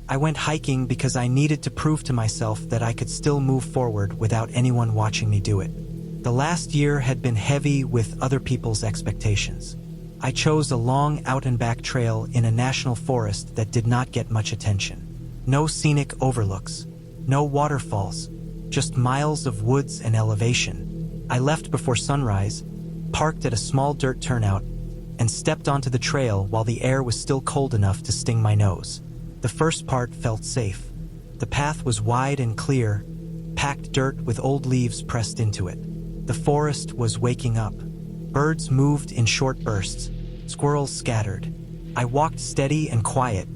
I went hiking because I needed to prove to myself that I could still move forward without anyone watching me do it. The last year had been heavy with other people's expectations. I chose a long out-and-back trail in a national forest that did not get much attention. No scenic overlooks, no waterfalls, just miles of woods and elevation. I left before sunrise, parked at a small dirt turnout, and stepped onto the trail while the air was still cold enough to sting my nose. The first part felt safe. The path was wide and clear, packed dirt with old leaves pressed into it. The forest was waking up. Birds moved in short bursts, squirrels scattered. I walked steady and quiet,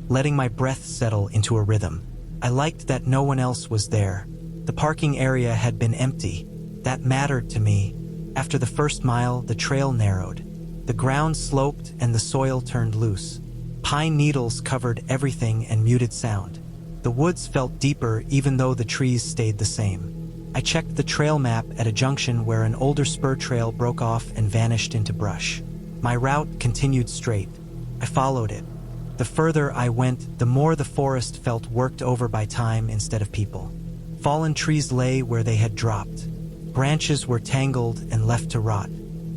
letting my breath settle into a rhythm. I liked that no one else was there. The parking area had been empty. That mattered to me. After the first mile, the trail narrowed. The ground sloped and the soil turned loose. Pine needles covered everything and muted sound. The woods felt deeper even though the trees stayed the same. I checked the trail map at a junction where an older spur trail broke off and vanished into brush. My route continued straight. I followed it. The further I went, the more the forest felt worked over by time instead of people. Fallen trees lay where they had dropped. Branches were tangled and left to rot.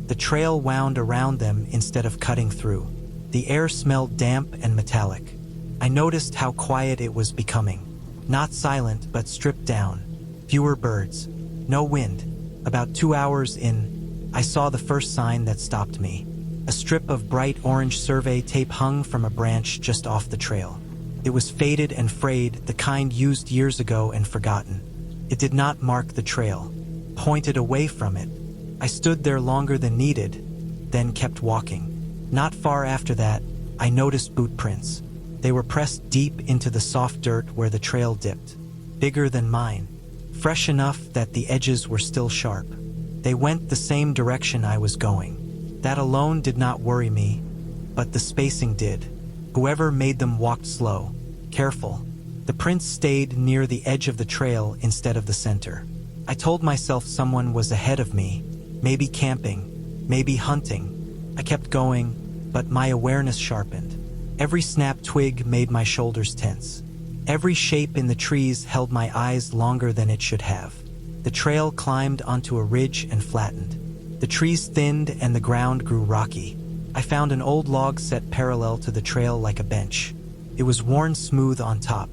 The trail wound around them instead of cutting through. The air smelled damp and metallic. I noticed how quiet it was becoming. Not silent, but stripped down. Fewer birds. No wind. About 2 hours in, I saw the first sign that stopped me. A strip of bright orange survey tape hung from a branch just off the trail. It was faded and frayed, the kind used years ago and forgotten. It did not mark the trail, pointed away from it. I stood there longer than needed, then kept walking. Not far after that, I noticed boot prints. They were pressed deep into the soft dirt where the trail dipped. Bigger than mine. Fresh enough that the edges were still sharp. They went the same direction I was going. That alone did not worry me, but the spacing did. Whoever made them walked slow, careful. The prints stayed near the edge of the trail instead of the center. I told myself someone was ahead of me, maybe camping, maybe hunting. I kept going, but my awareness sharpened. Every snapped twig made my shoulders tense. Every shape in the trees held my eyes longer than it should have. The trail climbed onto a ridge and flattened. The trees thinned and the ground grew rocky. I found an old log set parallel to the trail like a bench. It was worn smooth on top.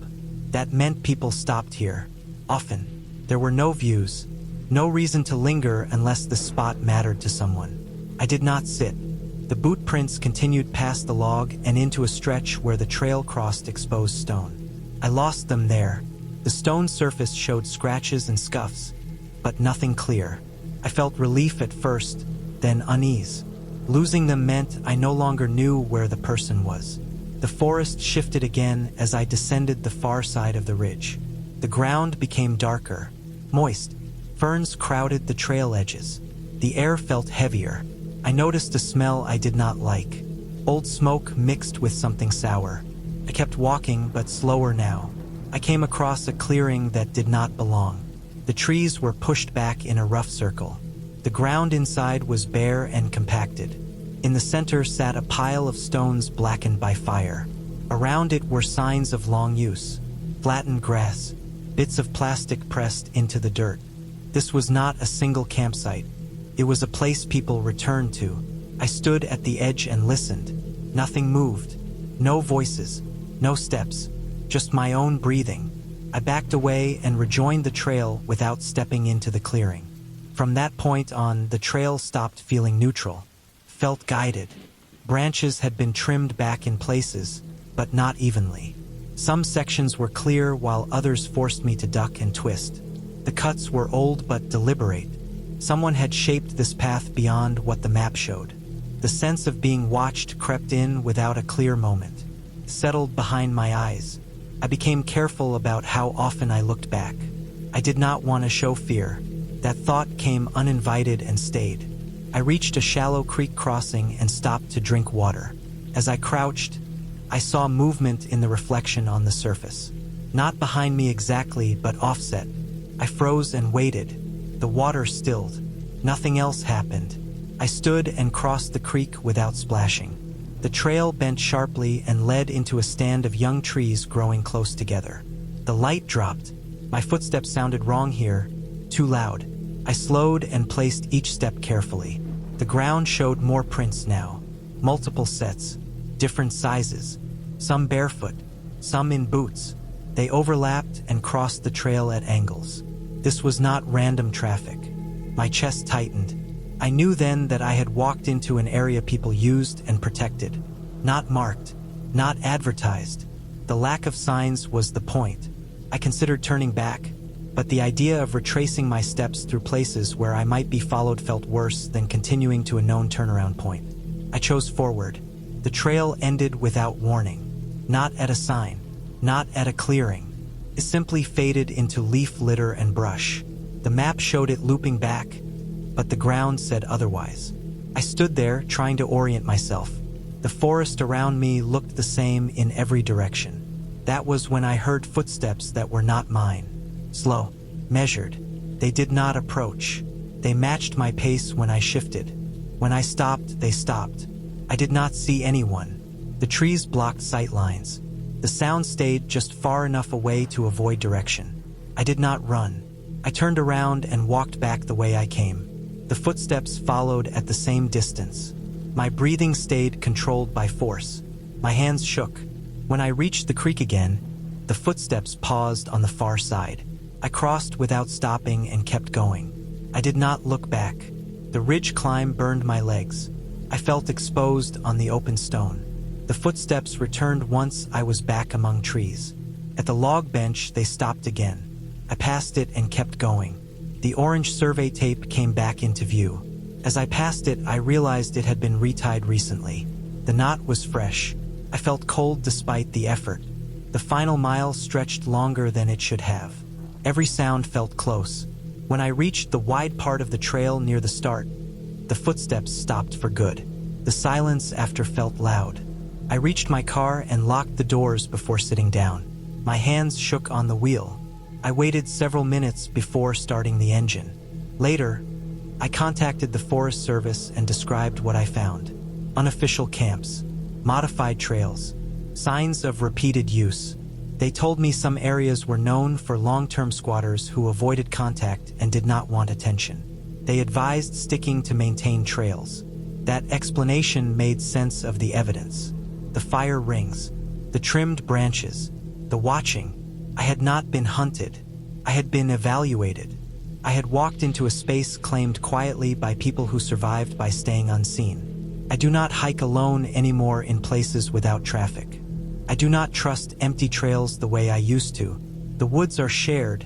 That meant people stopped here. Often. There were no views, no reason to linger unless the spot mattered to someone. I did not sit. The boot prints continued past the log and into a stretch where the trail crossed exposed stone. I lost them there. The stone surface showed scratches and scuffs, but nothing clear. I felt relief at first, then unease. Losing them meant I no longer knew where the person was. The forest shifted again as I descended the far side of the ridge. The ground became darker, moist. Ferns crowded the trail edges. The air felt heavier. I noticed a smell I did not like. Old smoke mixed with something sour. I kept walking, but slower now. I came across a clearing that did not belong. The trees were pushed back in a rough circle. The ground inside was bare and compacted. In the center sat a pile of stones blackened by fire. Around it were signs of long use. Flattened grass, bits of plastic pressed into the dirt. This was not a single campsite. It was a place people returned to. I stood at the edge and listened. Nothing moved. No voices. No steps. Just my own breathing. I backed away and rejoined the trail without stepping into the clearing. From that point on, the trail stopped feeling neutral. Felt guided. Branches had been trimmed back in places, but not evenly. Some sections were clear while others forced me to duck and twist. The cuts were old but deliberate. Someone had shaped this path beyond what the map showed. The sense of being watched crept in without a clear moment. Settled behind my eyes. I became careful about how often I looked back. I did not want to show fear. That thought came uninvited and stayed. I reached a shallow creek crossing and stopped to drink water. As I crouched, I saw movement in the reflection on the surface. Not behind me exactly, but offset. I froze and waited. The water stilled. Nothing else happened. I stood and crossed the creek without splashing. The trail bent sharply and led into a stand of young trees growing close together. The light dropped. My footsteps sounded wrong here, too loud. I slowed and placed each step carefully. The ground showed more prints now. Multiple sets, different sizes, some barefoot, some in boots. They overlapped and crossed the trail at angles. This was not random traffic. My chest tightened. I knew then that I had walked into an area people used and protected. Not marked, not advertised. The lack of signs was the point. I considered turning back, but the idea of retracing my steps through places where I might be followed felt worse than continuing to a known turnaround point. I chose forward. The trail ended without warning. Not at a sign, not at a clearing. It simply faded into leaf litter and brush. The map showed it looping back, but the ground said otherwise. I stood there, trying to orient myself. The forest around me looked the same in every direction. That was when I heard footsteps that were not mine. Slow, measured. They did not approach. They matched my pace when I shifted. When I stopped, they stopped. I did not see anyone. The trees blocked sight lines. The sound stayed just far enough away to avoid direction. I did not run. I turned around and walked back the way I came. The footsteps followed at the same distance. My breathing stayed controlled by force. My hands shook. When I reached the creek again, the footsteps paused on the far side. I crossed without stopping and kept going. I did not look back. The ridge climb burned my legs. I felt exposed on the open stone. The footsteps returned once I was back among trees. At the log bench, they stopped again. I passed it and kept going. The orange survey tape came back into view. As I passed it, I realized it had been retied recently. The knot was fresh. I felt cold despite the effort. The final mile stretched longer than it should have. Every sound felt close. When I reached the wide part of the trail near the start, the footsteps stopped for good. The silence after felt loud. I reached my car and locked the doors before sitting down. My hands shook on the wheel. I waited several minutes before starting the engine. Later, I contacted the Forest Service and described what I found. Unofficial camps, modified trails, signs of repeated use. They told me some areas were known for long-term squatters who avoided contact and did not want attention. They advised sticking to maintained trails. That explanation made sense of the evidence. The fire rings, the trimmed branches, the watching. I had not been hunted. I had been evaluated. I had walked into a space claimed quietly by people who survived by staying unseen. I do not hike alone anymore in places without traffic. I do not trust empty trails the way I used to. The woods are shared,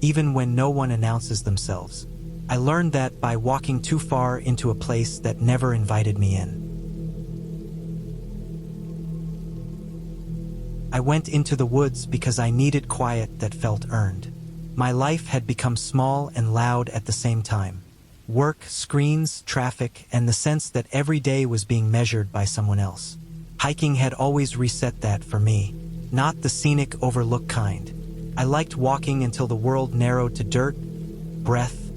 even when no one announces themselves. I learned that by walking too far into a place that never invited me in. I went into the woods because I needed quiet that felt earned. My life had become small and loud at the same time. Work, screens, traffic, and the sense that every day was being measured by someone else. Hiking had always reset that for me, not the scenic overlook kind. I liked walking until the world narrowed to dirt, breath,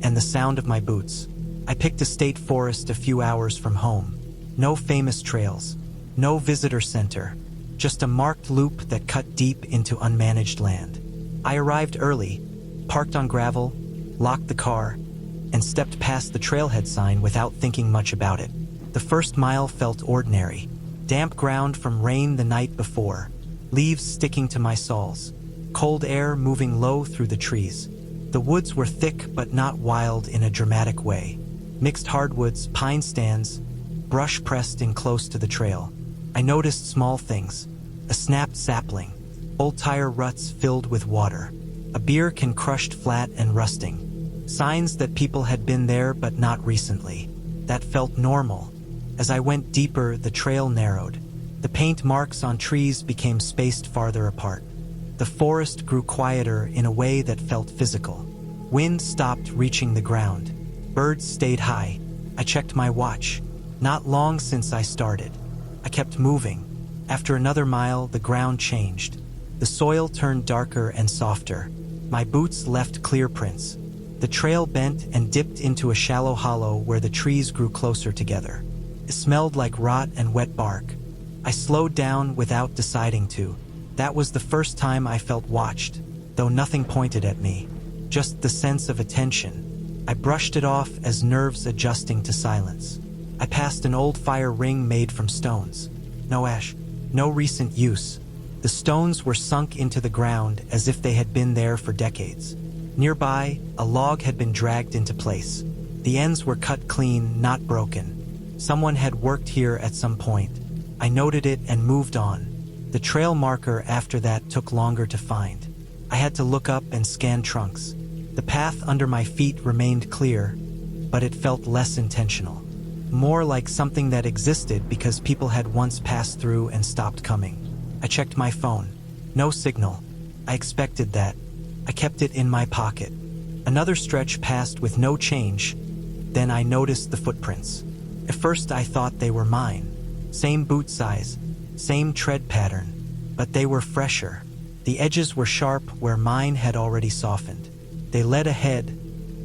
and the sound of my boots. I picked a state forest a few hours from home. No famous trails, no visitor center, just a marked loop that cut deep into unmanaged land. I arrived early, parked on gravel, locked the car, and stepped past the trailhead sign without thinking much about it. The first mile felt ordinary. Damp ground from rain the night before, leaves sticking to my soles, cold air moving low through the trees. The woods were thick but not wild in a dramatic way. Mixed hardwoods, pine stands, brush pressed in close to the trail. I noticed small things. A snapped sapling, old tire ruts filled with water, a beer can crushed flat and rusting. Signs that people had been there but not recently. That felt normal. As I went deeper, the trail narrowed. The paint marks on trees became spaced farther apart. The forest grew quieter in a way that felt physical. Wind stopped reaching the ground. Birds stayed high. I checked my watch. Not long since I started. I kept moving. After another mile, the ground changed. The soil turned darker and softer. My boots left clear prints. The trail bent and dipped into a shallow hollow where the trees grew closer together. It smelled like rot and wet bark. I slowed down without deciding to. That was the first time I felt watched, though nothing pointed at me. Just the sense of attention. I brushed it off as nerves adjusting to silence. I passed an old fire ring made from stones. No ash, no recent use. The stones were sunk into the ground as if they had been there for decades. Nearby, a log had been dragged into place. The ends were cut clean, not broken. Someone had worked here at some point. I noted it and moved on. The trail marker after that took longer to find. I had to look up and scan trunks. The path under my feet remained clear, but it felt less intentional. More like something that existed because people had once passed through and stopped coming. I checked my phone. No signal. I expected that. I kept it in my pocket. Another stretch passed with no change. Then I noticed the footprints. At first I thought they were mine. Same boot size, same tread pattern, but they were fresher. The edges were sharp where mine had already softened. They led ahead,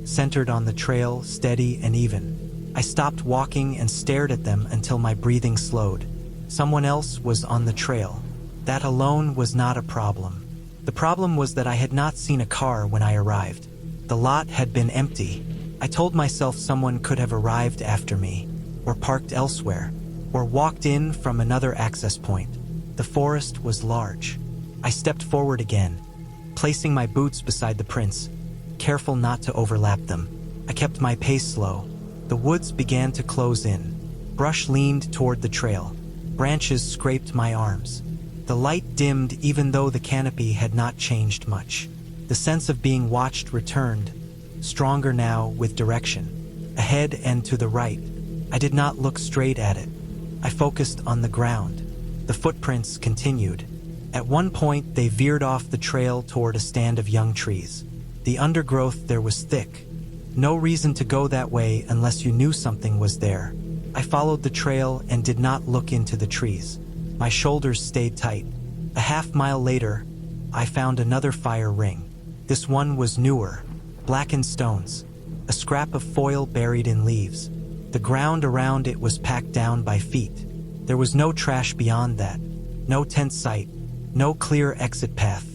centered on the trail, steady and even. I stopped walking and stared at them until my breathing slowed. Someone else was on the trail. That alone was not a problem. The problem was that I had not seen a car when I arrived. The lot had been empty. I told myself someone could have arrived after me, or parked elsewhere, or walked in from another access point. The forest was large. I stepped forward again, placing my boots beside the prints, careful not to overlap them. I kept my pace slow. The woods began to close in. Brush leaned toward the trail. Branches scraped my arms. The light dimmed even though the canopy had not changed much. The sense of being watched returned, stronger now with direction. Ahead and to the right. I did not look straight at it. I focused on the ground. The footprints continued. At one point, they veered off the trail toward a stand of young trees. The undergrowth there was thick. No reason to go that way unless you knew something was there. I followed the trail and did not look into the trees. My shoulders stayed tight. A half-mile later, I found another fire ring. This one was newer, blackened stones, a scrap of foil buried in leaves. The ground around it was packed down by feet. There was no trash beyond that, no tent site, no clear exit path,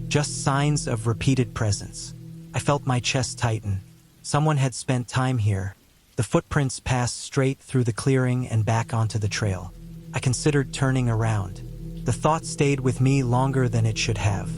just signs of repeated presence. I felt my chest tighten. Someone had spent time here. The footprints passed straight through the clearing and back onto the trail. I considered turning around. The thought stayed with me longer than it should have.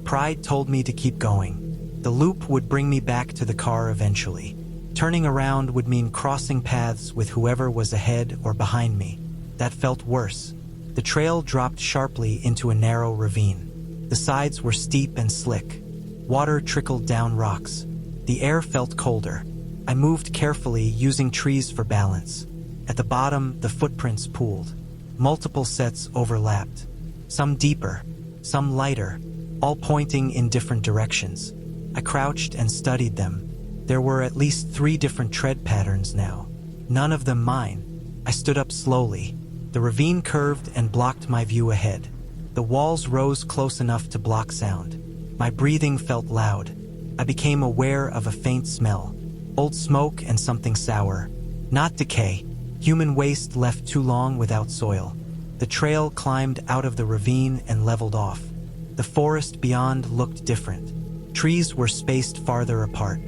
Pride told me to keep going. The loop would bring me back to the car eventually. Turning around would mean crossing paths with whoever was ahead or behind me. That felt worse. The trail dropped sharply into a narrow ravine. The sides were steep and slick. Water trickled down rocks. The air felt colder. I moved carefully, using trees for balance. At the bottom, the footprints pooled. Multiple sets overlapped. Some deeper, some lighter, all pointing in different directions. I crouched and studied them. There were at least 3 different tread patterns now. None of them mine. I stood up slowly. The ravine curved and blocked my view ahead. The walls rose close enough to block sound. My breathing felt loud. I became aware of a faint smell. Old smoke and something sour. Not decay. Human waste left too long without soil. The trail climbed out of the ravine and leveled off. The forest beyond looked different. Trees were spaced farther apart.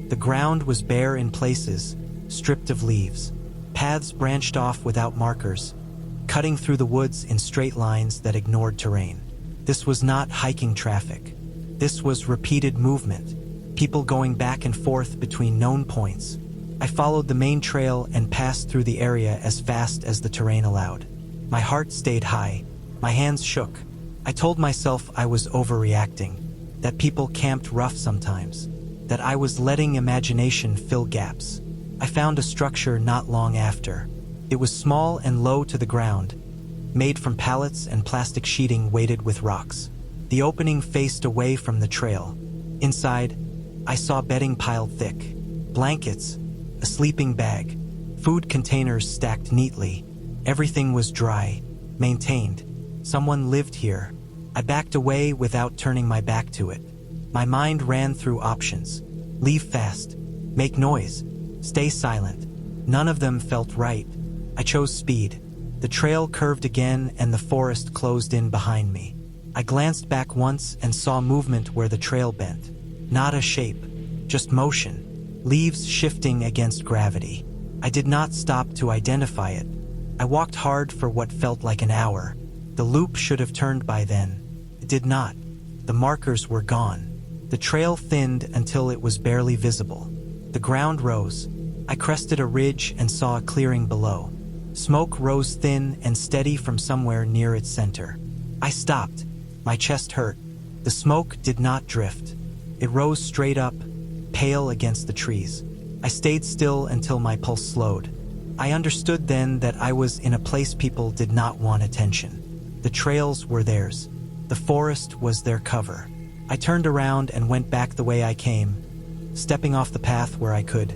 The ground was bare in places, stripped of leaves. Paths branched off without markers, cutting through the woods in straight lines that ignored terrain. This was not hiking traffic. This was repeated movement, people going back and forth between known points. I followed the main trail and passed through the area as fast as the terrain allowed. My heart stayed high. My hands shook. I told myself I was overreacting, that people camped rough sometimes, that I was letting imagination fill gaps. I found a structure not long after. It was small and low to the ground, made from pallets and plastic sheeting weighted with rocks. The opening faced away from the trail. Inside, I saw bedding piled thick, blankets, a sleeping bag, food containers stacked neatly. Everything was dry, maintained. Someone lived here. I backed away without turning my back to it. My mind ran through options. Leave fast. Make noise. Stay silent. None of them felt right. I chose speed. The trail curved again and the forest closed in behind me. I glanced back once and saw movement where the trail bent. Not a shape, just motion, leaves shifting against gravity. I did not stop to identify it. I walked hard for what felt like an hour. The loop should have turned by then. It did not. The markers were gone. The trail thinned until it was barely visible. The ground rose. I crested a ridge and saw a clearing below. Smoke rose thin and steady from somewhere near its center. I stopped. My chest hurt. The smoke did not drift. It rose straight up, pale against the trees. I stayed still until my pulse slowed. I understood then that I was in a place people did not want attention. The trails were theirs. The forest was their cover. I turned around and went back the way I came, stepping off the path where I could,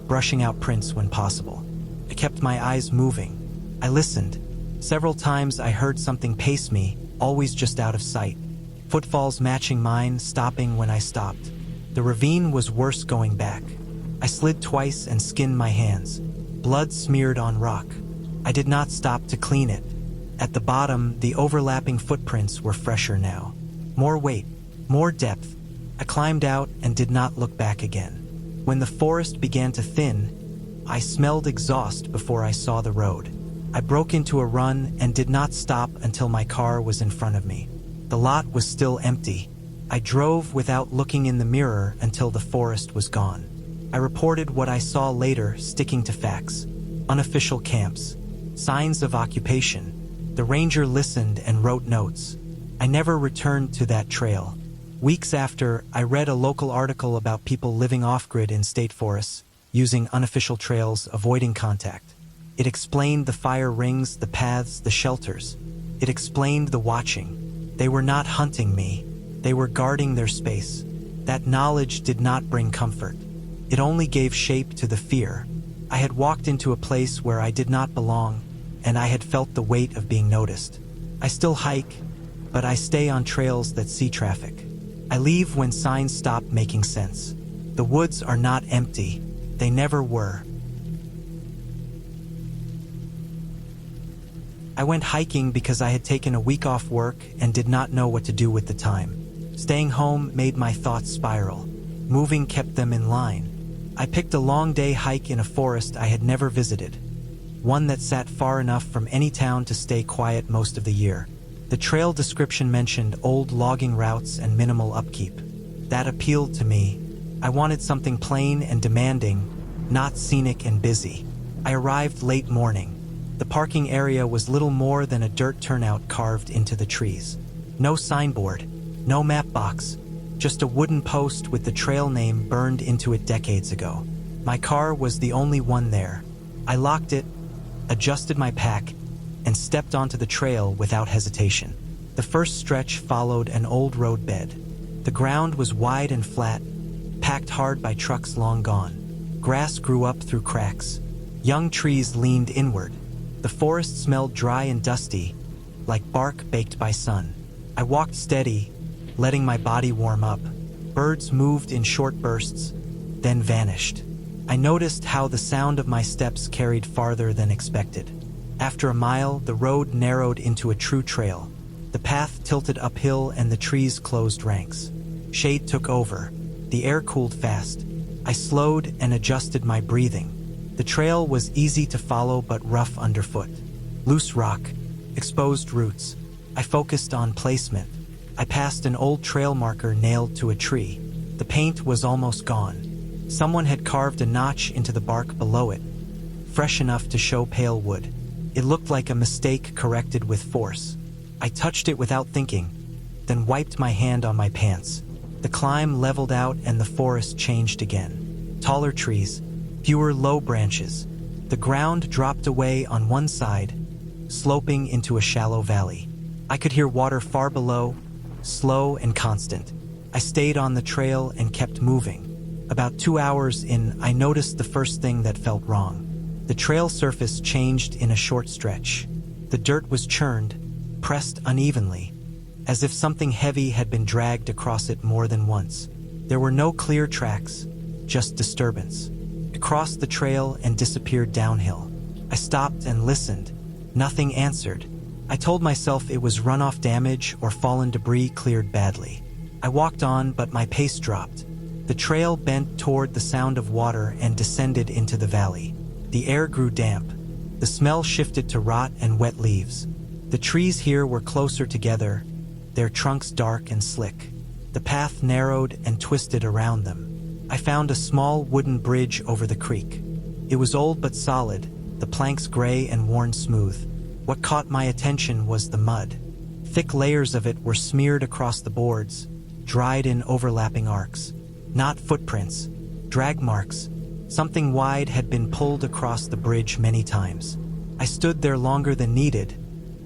brushing out prints when possible. I kept my eyes moving. I listened. Several times I heard something pace me, always just out of sight. Footfalls matching mine, stopping when I stopped. The ravine was worse going back. I slid twice and skinned my hands. Blood smeared on rock. I did not stop to clean it. At the bottom, the overlapping footprints were fresher now. More weight, more depth. I climbed out and did not look back again. When the forest began to thin, I smelled exhaust before I saw the road. I broke into a run and did not stop until my car was in front of me. The lot was still empty. I drove without looking in the mirror until the forest was gone. I reported what I saw later, sticking to facts. Unofficial camps. Signs of occupation. The ranger listened and wrote notes. I never returned to that trail. Weeks after, I read a local article about people living off-grid in state forests, using unofficial trails, avoiding contact. It explained the fire rings, the paths, the shelters. It explained the watching. They were not hunting me. They were guarding their space. That knowledge did not bring comfort. It only gave shape to the fear. I had walked into a place where I did not belong, and I had felt the weight of being noticed. I still hike, but I stay on trails that see traffic. I leave when signs stop making sense. The woods are not empty. They never were. I went hiking because I had taken a week off work and did not know what to do with the time. Staying home made my thoughts spiral. Moving kept them in line. I picked a long day hike in a forest I had never visited, one that sat far enough from any town to stay quiet most of the year. The trail description mentioned old logging routes and minimal upkeep. That appealed to me. I wanted something plain and demanding, not scenic and busy. I arrived late morning. The parking area was little more than a dirt turnout carved into the trees. No signboard, no map box, just a wooden post with the trail name burned into it decades ago. My car was the only one there. I locked it, adjusted my pack, and stepped onto the trail without hesitation. The first stretch followed an old road bed. The ground was wide and flat, packed hard by trucks long gone. Grass grew up through cracks. Young trees leaned inward. The forest smelled dry and dusty, like bark baked by sun. I walked steady, letting my body warm up. Birds moved in short bursts, then vanished. I noticed how the sound of my steps carried farther than expected. After a mile, the road narrowed into a true trail. The path tilted uphill and the trees closed ranks. Shade took over. The air cooled fast. I slowed and adjusted my breathing. The trail was easy to follow but rough underfoot. Loose rock, exposed roots. I focused on placement. I passed an old trail marker nailed to a tree. The paint was almost gone. Someone had carved a notch into the bark below it, fresh enough to show pale wood. It looked like a mistake corrected with force. I touched it without thinking, then wiped my hand on my pants. The climb leveled out and the forest changed again. Taller trees, fewer low branches. The ground dropped away on one side, sloping into a shallow valley. I could hear water far below, slow and constant. I stayed on the trail and kept moving. About 2 hours in, I noticed the first thing that felt wrong. The trail surface changed in a short stretch. The dirt was churned, pressed unevenly, as if something heavy had been dragged across it more than once. There were no clear tracks, just disturbance. It crossed the trail and disappeared downhill. I stopped and listened. Nothing answered. I told myself it was runoff damage or fallen debris cleared badly. I walked on, but my pace dropped. The trail bent toward the sound of water and descended into the valley. The air grew damp. The smell shifted to rot and wet leaves. The trees here were closer together, their trunks dark and slick. The path narrowed and twisted around them. I found a small wooden bridge over the creek. It was old but solid, the planks gray and worn smooth. What caught my attention was the mud. Thick layers of it were smeared across the boards, dried in overlapping arcs. Not footprints, drag marks. Something wide had been pulled across the bridge many times. I stood there longer than needed,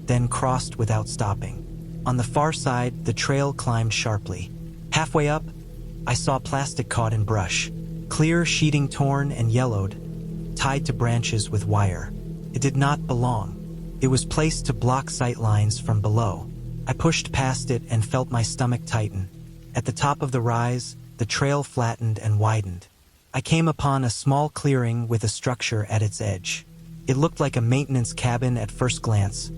then crossed without stopping. On the far side, the trail climbed sharply. Halfway up, I saw plastic caught in brush, clear sheeting torn and yellowed, tied to branches with wire. It did not belong. It was placed to block sight lines from below. I pushed past it and felt my stomach tighten. At the top of the rise, the trail flattened and widened. I came upon a small clearing with a structure at its edge. It looked like a maintenance cabin at first glance,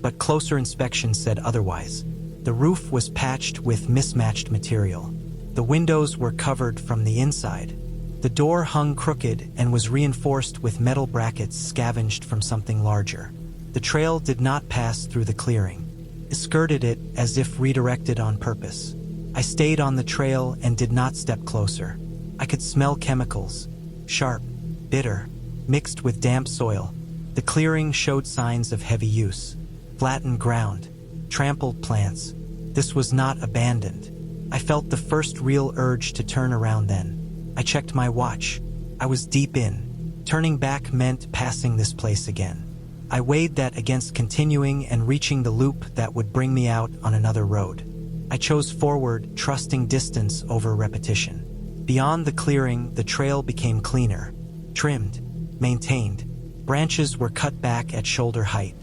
but closer inspection said otherwise. The roof was patched with mismatched material. The windows were covered from the inside. The door hung crooked and was reinforced with metal brackets scavenged from something larger. The trail did not pass through the clearing. It skirted it as if redirected on purpose. I stayed on the trail and did not step closer. I could smell chemicals, sharp, bitter, mixed with damp soil. The clearing showed signs of heavy use. Flattened ground, trampled plants. This was not abandoned. I felt the first real urge to turn around then. I checked my watch. I was deep in. Turning back meant passing this place again. I weighed that against continuing and reaching the loop that would bring me out on another road. I chose forward, trusting distance over repetition. Beyond the clearing, the trail became cleaner, trimmed, maintained. Branches were cut back at shoulder height.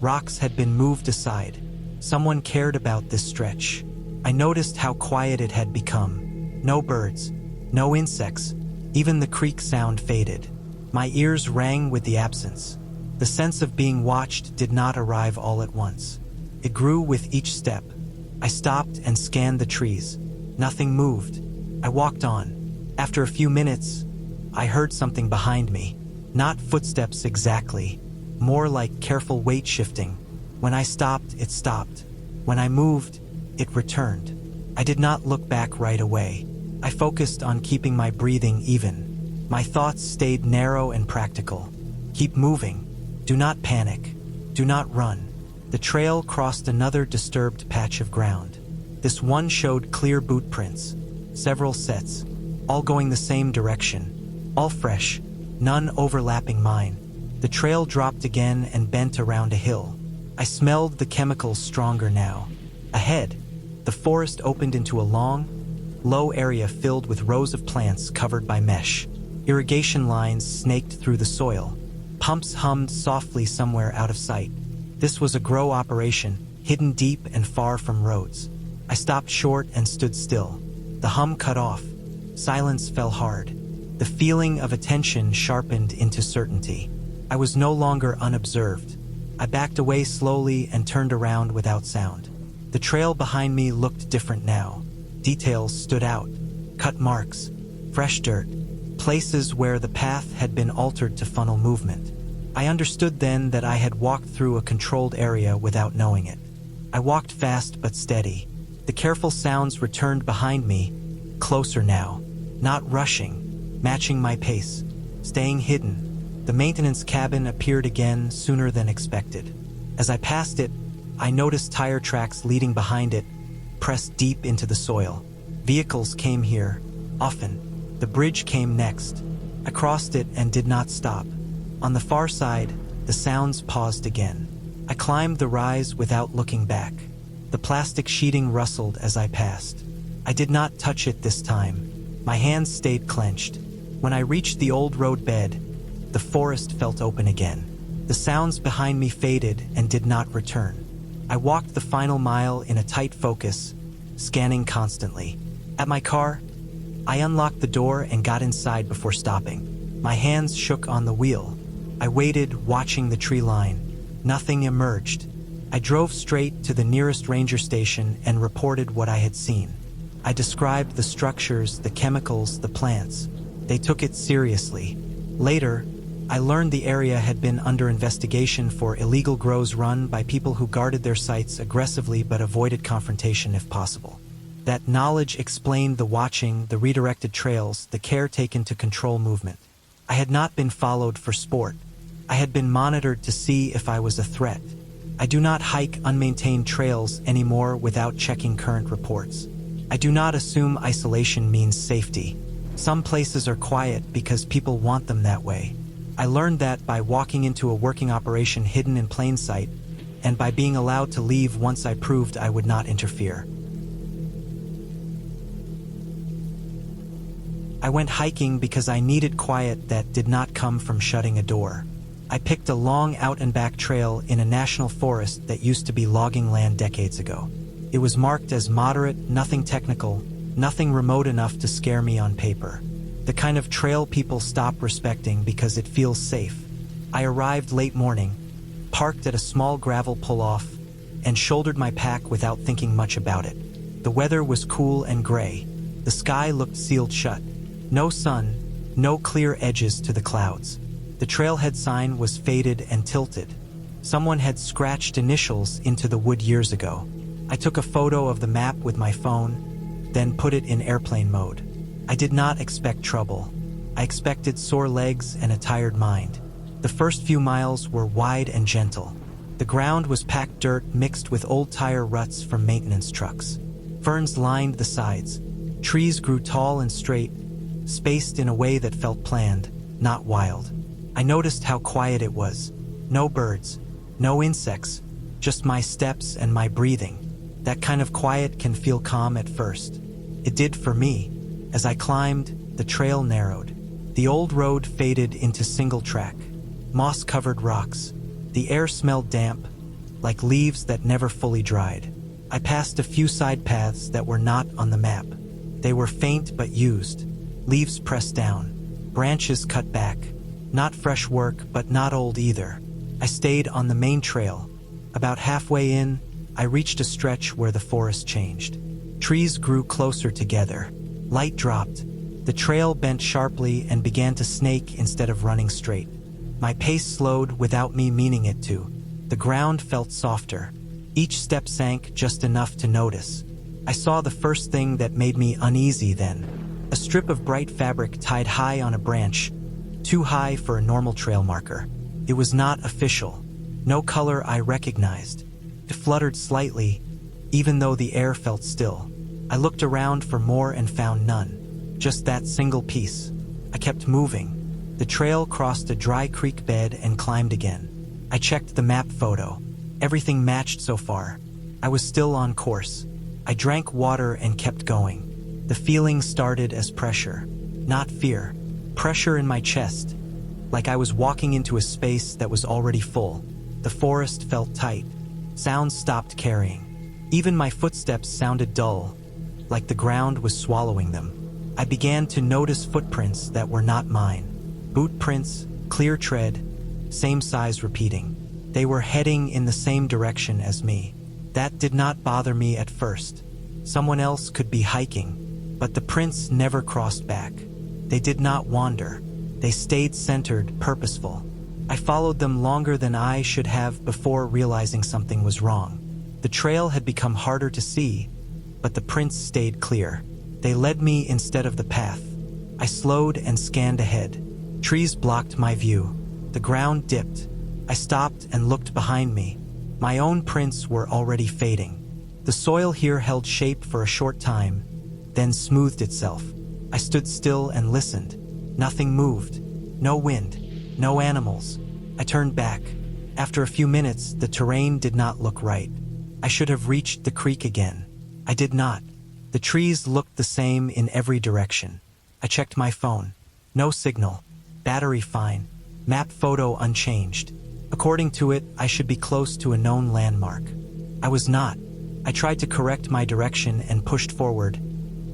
Rocks had been moved aside. Someone cared about this stretch. I noticed how quiet it had become. No birds, no insects. Even the creek sound faded. My ears rang with the absence. The sense of being watched did not arrive all at once. It grew with each step. I stopped and scanned the trees. Nothing moved. I walked on. After a few minutes, I heard something behind me. Not footsteps exactly, more like careful weight shifting. When I stopped, it stopped. When I moved, it returned. I did not look back right away. I focused on keeping my breathing even. My thoughts stayed narrow and practical. Keep moving. Do not panic. Do not run. The trail crossed another disturbed patch of ground. This one showed clear boot prints, several sets, all going the same direction, all fresh, none overlapping mine. The trail dropped again and bent around a hill. I smelled the chemicals stronger now. Ahead, the forest opened into a long, low area filled with rows of plants covered by mesh. Irrigation lines snaked through the soil. Pumps hummed softly somewhere out of sight. This was a grow operation, hidden deep and far from roads. I stopped short and stood still. The hum cut off. Silence fell hard. The feeling of attention sharpened into certainty. I was no longer unobserved. I backed away slowly and turned around without sound. The trail behind me looked different now. Details stood out. Cut marks, fresh dirt, places where the path had been altered to funnel movement. I understood then that I had walked through a controlled area without knowing it. I walked fast but steady. The careful sounds returned behind me, closer now, not rushing, matching my pace, staying hidden. The maintenance cabin appeared again sooner than expected. As I passed it, I noticed tire tracks leading behind it, pressed deep into the soil. Vehicles came here, often. The bridge came next. I crossed it and did not stop. On the far side, the sounds paused again. I climbed the rise without looking back. The plastic sheeting rustled as I passed. I did not touch it this time. My hands stayed clenched. When I reached the old road bed, the forest felt open again. The sounds behind me faded and did not return. I walked the final mile in a tight focus, scanning constantly. At my car, I unlocked the door and got inside before stopping. My hands shook on the wheel. I waited, watching the tree line. Nothing emerged. I drove straight to the nearest ranger station and reported what I had seen. I described the structures, the chemicals, the plants. They took it seriously. Later, I learned the area had been under investigation for illegal grows run by people who guarded their sites aggressively but avoided confrontation if possible. That knowledge explained the watching, the redirected trails, the care taken to control movement. I had not been followed for sport. I had been monitored to see if I was a threat. I do not hike unmaintained trails anymore without checking current reports. I do not assume isolation means safety. Some places are quiet because people want them that way. I learned that by walking into a working operation hidden in plain sight, and by being allowed to leave once I proved I would not interfere. I went hiking because I needed quiet that did not come from shutting a door. I picked a long out-and-back trail in a national forest that used to be logging land decades ago. It was marked as moderate, nothing technical, nothing remote enough to scare me on paper. The kind of trail people stop respecting because it feels safe. I arrived late morning, parked at a small gravel pull-off, and shouldered my pack without thinking much about it. The weather was cool and gray. The sky looked sealed shut. No sun, no clear edges to the clouds. The trailhead sign was faded and tilted. Someone had scratched initials into the wood years ago. I took a photo of the map with my phone, then put it in airplane mode. I did not expect trouble. I expected sore legs and a tired mind. The first few miles were wide and gentle. The ground was packed dirt mixed with old tire ruts from maintenance trucks. Ferns lined the sides. Trees grew tall and straight, spaced in a way that felt planned, not wild. I noticed how quiet it was. No birds, no insects, just my steps and my breathing. That kind of quiet can feel calm at first. It did for me. As I climbed, the trail narrowed. The old road faded into single track. Moss-covered rocks. The air smelled damp, like leaves that never fully dried. I passed a few side paths that were not on the map. They were faint but used. Leaves pressed down. Branches cut back. Not fresh work, but not old either. I stayed on the main trail. About halfway in, I reached a stretch where the forest changed. Trees grew closer together. Light dropped. The trail bent sharply and began to snake instead of running straight. My pace slowed without me meaning it to. The ground felt softer. Each step sank just enough to notice. I saw the first thing that made me uneasy then. A strip of bright fabric tied high on a branch, too high for a normal trail marker. It was not official. No color I recognized. It fluttered slightly, even though the air felt still. I looked around for more and found none. Just that single piece. I kept moving. The trail crossed a dry creek bed and climbed again. I checked the map photo. Everything matched so far. I was still on course. I drank water and kept going. The feeling started as pressure, not fear. Pressure in my chest, like I was walking into a space that was already full. The forest felt tight. Sounds stopped carrying. Even my footsteps sounded dull, like the ground was swallowing them. I began to notice footprints that were not mine. Boot prints, clear tread, same size repeating. They were heading in the same direction as me. That did not bother me at first. Someone else could be hiking, but the prints never crossed back. They did not wander. They stayed centered, purposeful. I followed them longer than I should have before realizing something was wrong. The trail had become harder to see, but the prints stayed clear. They led me instead of the path. I slowed and scanned ahead. Trees blocked my view. The ground dipped. I stopped and looked behind me. My own prints were already fading. The soil here held shape for a short time, then smoothed itself. I stood still and listened. Nothing moved. No wind. No animals. I turned back. After a few minutes, the terrain did not look right. I should have reached the creek again. I did not. The trees looked the same in every direction. I checked my phone. No signal. Battery fine. Map photo unchanged. According to it, I should be close to a known landmark. I was not. I tried to correct my direction and pushed forward,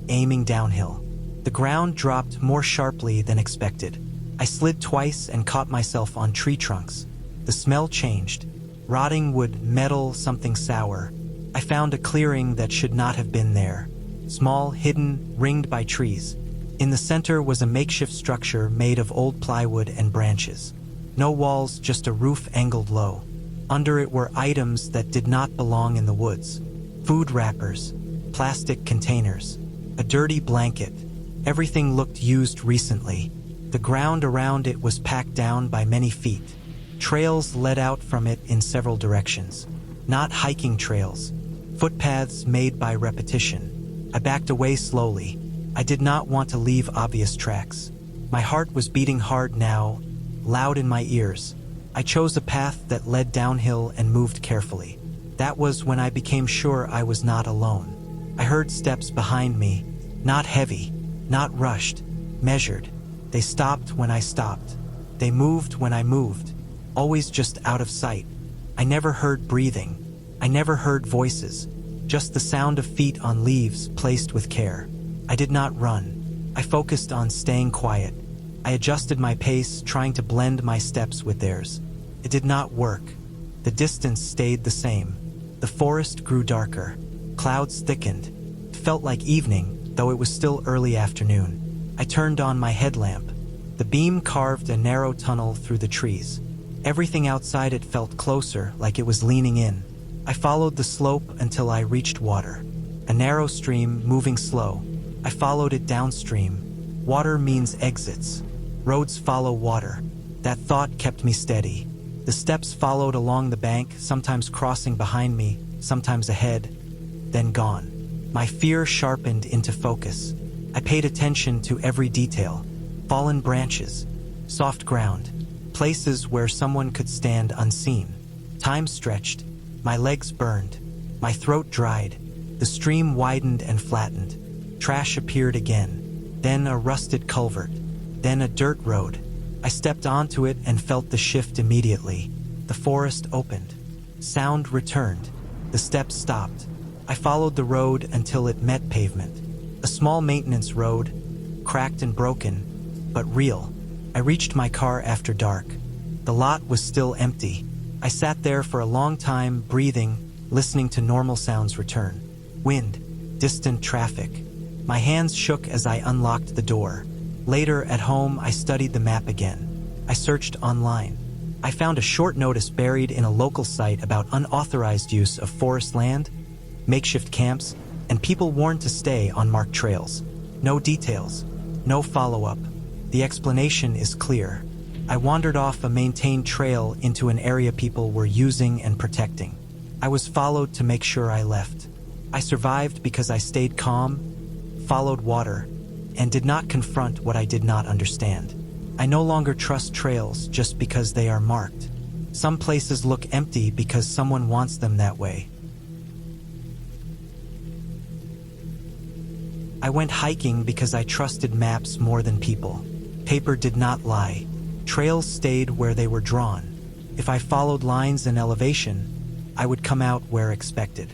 aiming downhill. The ground dropped more sharply than expected. I slid twice and caught myself on tree trunks. The smell changed. Rotting wood, metal, something sour. I found a clearing that should not have been there. Small, hidden, ringed by trees. In the center was a makeshift structure made of old plywood and branches. No walls, just a roof angled low. Under it were items that did not belong in the woods. Food wrappers, plastic containers, a dirty blanket. Everything looked used recently. The ground around it was packed down by many feet. Trails led out from it in several directions. Not hiking trails. Footpaths made by repetition. I backed away slowly. I did not want to leave obvious tracks. My heart was beating hard now, loud in my ears. I chose a path that led downhill and moved carefully. That was when I became sure I was not alone. I heard steps behind me, not heavy, not rushed, measured. They stopped when I stopped. They moved when I moved, always just out of sight. I never heard breathing. I never heard voices, just the sound of feet on leaves placed with care. I did not run. I focused on staying quiet. I adjusted my pace, trying to blend my steps with theirs. It did not work. The distance stayed the same. The forest grew darker. Clouds thickened. It felt like evening, though it was still early afternoon. I turned on my headlamp. The beam carved a narrow tunnel through the trees. Everything outside it felt closer, like it was leaning in. I followed the slope until I reached water. A narrow stream, moving slow. I followed it downstream. Water means exits. Roads follow water. That thought kept me steady. The steps followed along the bank, sometimes crossing behind me, sometimes ahead, then gone. My fear sharpened into focus. I paid attention to every detail. Fallen branches, soft ground, places where someone could stand unseen. Time stretched. My legs burned. My throat dried. The stream widened and flattened. Trash appeared again. Then a rusted culvert. Then a dirt road. I stepped onto it and felt the shift immediately. The forest opened. Sound returned. The steps stopped. I followed the road until it met pavement. A small maintenance road, cracked and broken, but real. I reached my car after dark. The lot was still empty. I sat there for a long time, breathing, listening to normal sounds return. Wind, distant traffic. My hands shook as I unlocked the door. Later, at home, I studied the map again. I searched online. I found a short notice buried in a local site about unauthorized use of forest land, makeshift camps, and people warned to stay on marked trails. No details, no follow-up. The explanation is clear. I wandered off a maintained trail into an area people were using and protecting. I was followed to make sure I left. I survived because I stayed calm, followed water, and did not confront what I did not understand. I no longer trust trails just because they are marked. Some places look empty because someone wants them that way. I went hiking because I trusted maps more than people. Paper did not lie. Trails stayed where they were drawn. If I followed lines and elevation, I would come out where expected.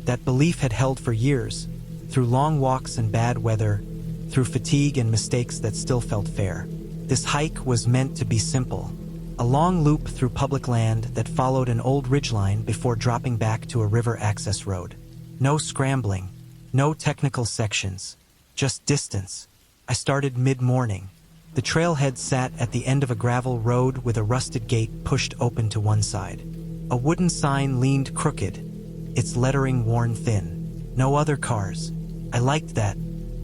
That belief had held for years, through long walks and bad weather, through fatigue and mistakes that still felt fair. This hike was meant to be simple. A long loop through public land that followed an old ridgeline before dropping back to a river access road. No scrambling, no technical sections, just distance. I started mid-morning. The trailhead sat at the end of a gravel road with a rusted gate pushed open to one side. A wooden sign leaned crooked, its lettering worn thin. No other cars. I liked that.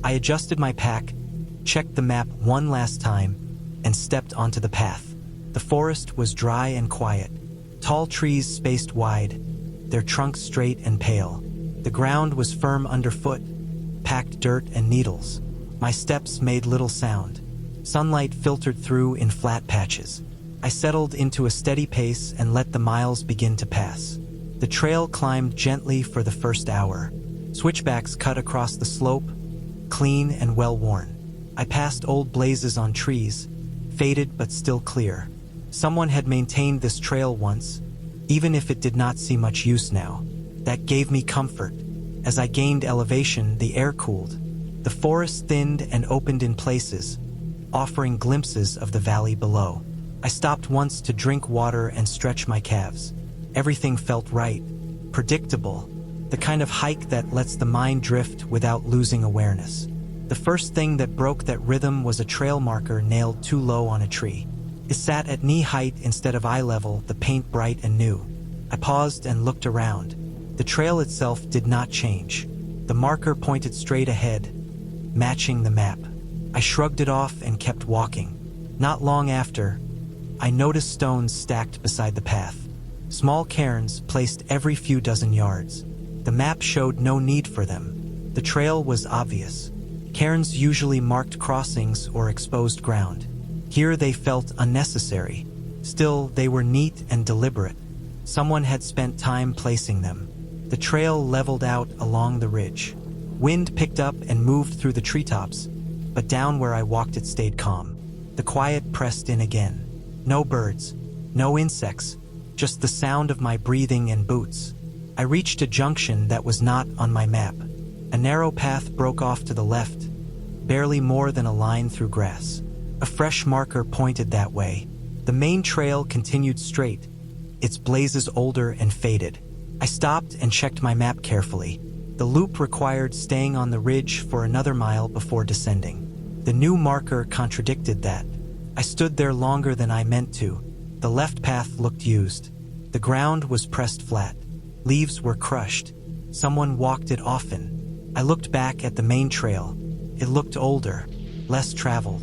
I adjusted my pack, checked the map one last time, and stepped onto the path. The forest was dry and quiet. Tall trees spaced wide, their trunks straight and pale. The ground was firm underfoot, packed dirt and needles. My steps made little sound. Sunlight filtered through in flat patches. I settled into a steady pace and let the miles begin to pass. The trail climbed gently for the first hour. Switchbacks cut across the slope, clean and well-worn. I passed old blazes on trees, faded but still clear. Someone had maintained this trail once, even if it did not see much use now. That gave me comfort. As I gained elevation, the air cooled. The forest thinned and opened in places, offering glimpses of the valley below. I stopped once to drink water and stretch my calves. Everything felt right, predictable, the kind of hike that lets the mind drift without losing awareness. The first thing that broke that rhythm was a trail marker nailed too low on a tree. It sat at knee height instead of eye level, the paint bright and new. I paused and looked around. The trail itself did not change. The marker pointed straight ahead, matching the map. I shrugged it off and kept walking. Not long after, I noticed stones stacked beside the path. Small cairns placed every few dozen yards. The map showed no need for them. The trail was obvious. Cairns usually marked crossings or exposed ground. Here they felt unnecessary. Still, they were neat and deliberate. Someone had spent time placing them. The trail leveled out along the ridge. Wind picked up and moved through the treetops, but down where I walked it stayed calm. The quiet pressed in again. No birds, no insects, just the sound of my breathing and boots. I reached a junction that was not on my map. A narrow path broke off to the left, barely more than a line through grass. A fresh marker pointed that way. The main trail continued straight, its blazes older and faded. I stopped and checked my map carefully. The loop required staying on the ridge for another mile before descending. The new marker contradicted that. I stood there longer than I meant to. The left path looked used. The ground was pressed flat. Leaves were crushed. Someone walked it often. I looked back at the main trail. It looked older, less traveled.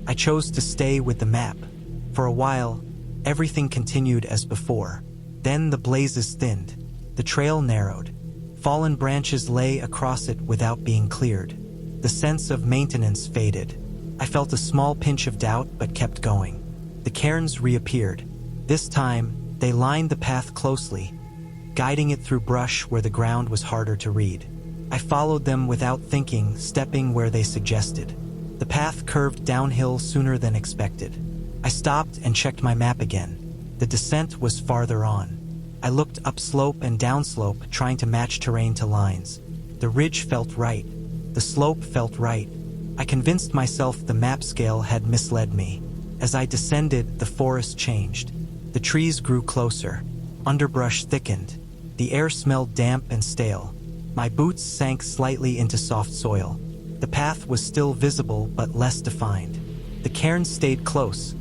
I chose to stay with the map. For a while, everything continued as before. Then the blazes thinned. The trail narrowed. Fallen branches lay across it without being cleared. The sense of maintenance faded. I felt a small pinch of doubt but kept going. The cairns reappeared. This time, they lined the path closely, guiding it through brush where the ground was harder to read. I followed them without thinking, stepping where they suggested. The path curved downhill sooner than expected. I stopped and checked my map again. The descent was farther on. I looked upslope and downslope, trying to match terrain to lines. The ridge felt right. The slope felt right. I convinced myself the map scale had misled me. As I descended, the forest changed. The trees grew closer. Underbrush thickened. The air smelled damp and stale. My boots sank slightly into soft soil. The path was still visible but less defined. The cairns stayed close,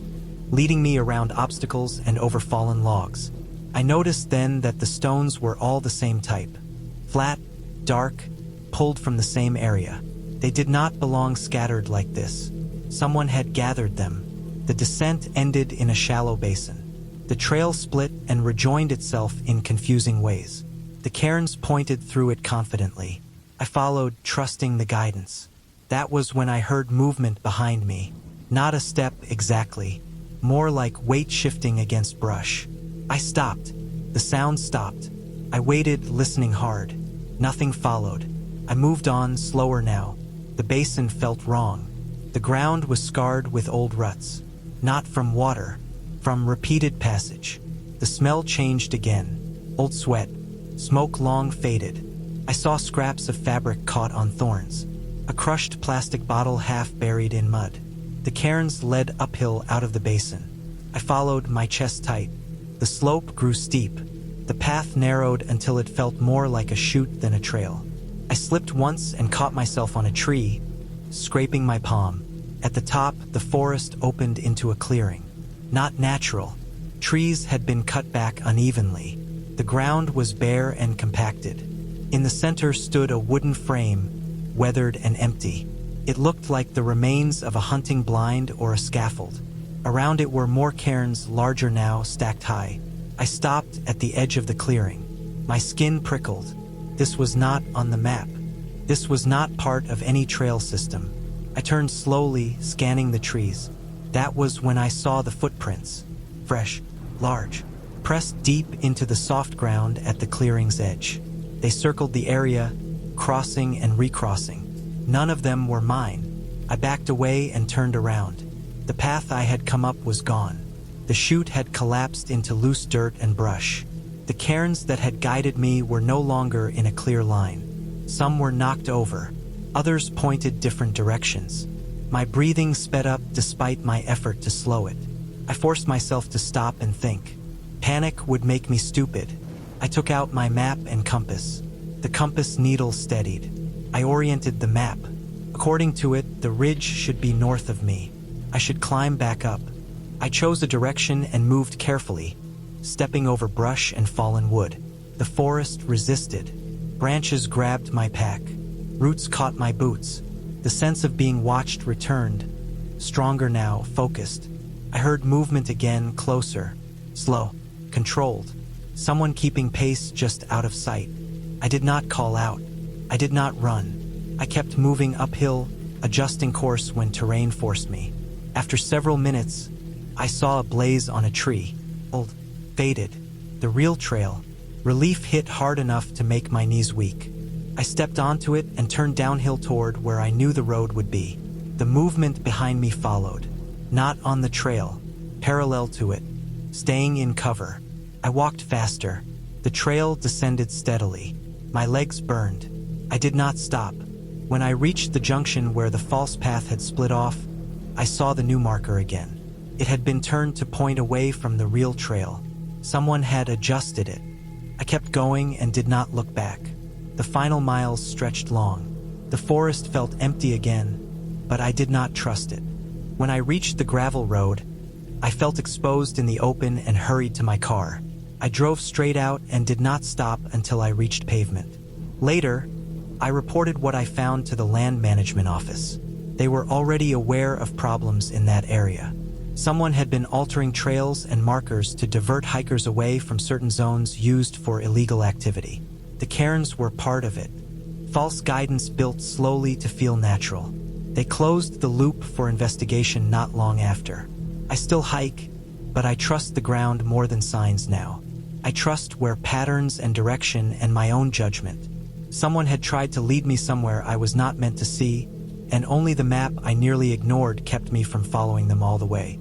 leading me around obstacles and over fallen logs. I noticed then that the stones were all the same type. Flat, dark, pulled from the same area. They did not belong scattered like this. Someone had gathered them. The descent ended in a shallow basin. The trail split and rejoined itself in confusing ways. The cairns pointed through it confidently. I followed, trusting the guidance. That was when I heard movement behind me. Not a step exactly, more like weight shifting against brush. I stopped. The sound stopped. I waited, listening hard. Nothing followed. I moved on, slower now. The basin felt wrong. The ground was scarred with old ruts. Not from water, from repeated passage. The smell changed again. Old sweat. Smoke long faded. I saw scraps of fabric caught on thorns. A crushed plastic bottle half buried in mud. The cairns led uphill out of the basin. I followed, my chest tight. The slope grew steep. The path narrowed until it felt more like a chute than a trail. I slipped once and caught myself on a tree, scraping my palm. At the top, the forest opened into a clearing. Not natural. Trees had been cut back unevenly. The ground was bare and compacted. In the center stood a wooden frame, weathered and empty. It looked like the remains of a hunting blind or a scaffold. Around it were more cairns, larger now, stacked high. I stopped at the edge of the clearing. My skin prickled. This was not on the map. This was not part of any trail system. I turned slowly, scanning the trees. That was when I saw the footprints. Fresh, large, pressed deep into the soft ground at the clearing's edge. They circled the area, crossing and recrossing. None of them were mine. I backed away and turned around. The path I had come up was gone. The chute had collapsed into loose dirt and brush. The cairns that had guided me were no longer in a clear line. Some were knocked over. Others pointed different directions. My breathing sped up despite my effort to slow it. I forced myself to stop and think. Panic would make me stupid. I took out my map and compass. The compass needle steadied. I oriented the map. According to it, the ridge should be north of me. I should climb back up. I chose a direction and moved carefully, stepping over brush and fallen wood. The forest resisted. Branches grabbed my pack. Roots caught my boots. The sense of being watched returned. Stronger now, focused. I heard movement again, closer. Slow. Controlled. Someone keeping pace just out of sight. I did not call out. I did not run. I kept moving uphill, adjusting course when terrain forced me. After several minutes, I saw a blaze on a tree. Old, faded. The real trail. Relief hit hard enough to make my knees weak. I stepped onto it and turned downhill toward where I knew the road would be. The movement behind me followed. Not on the trail, parallel to it, staying in cover. I walked faster. The trail descended steadily. My legs burned. I did not stop. When I reached the junction where the false path had split off, I saw the new marker again. It had been turned to point away from the real trail. Someone had adjusted it. I kept going and did not look back. The final miles stretched long. The forest felt empty again, but I did not trust it. When I reached the gravel road, I felt exposed in the open and hurried to my car. I drove straight out and did not stop until I reached pavement. Later, I reported what I found to the land management office. They were already aware of problems in that area. Someone had been altering trails and markers to divert hikers away from certain zones used for illegal activity. The cairns were part of it. False guidance built slowly to feel natural. They closed the loop for investigation not long after. I still hike, but I trust the ground more than signs now. I trust where patterns and direction and my own judgment. Someone had tried to lead me somewhere I was not meant to see, and only the map I nearly ignored kept me from following them all the way.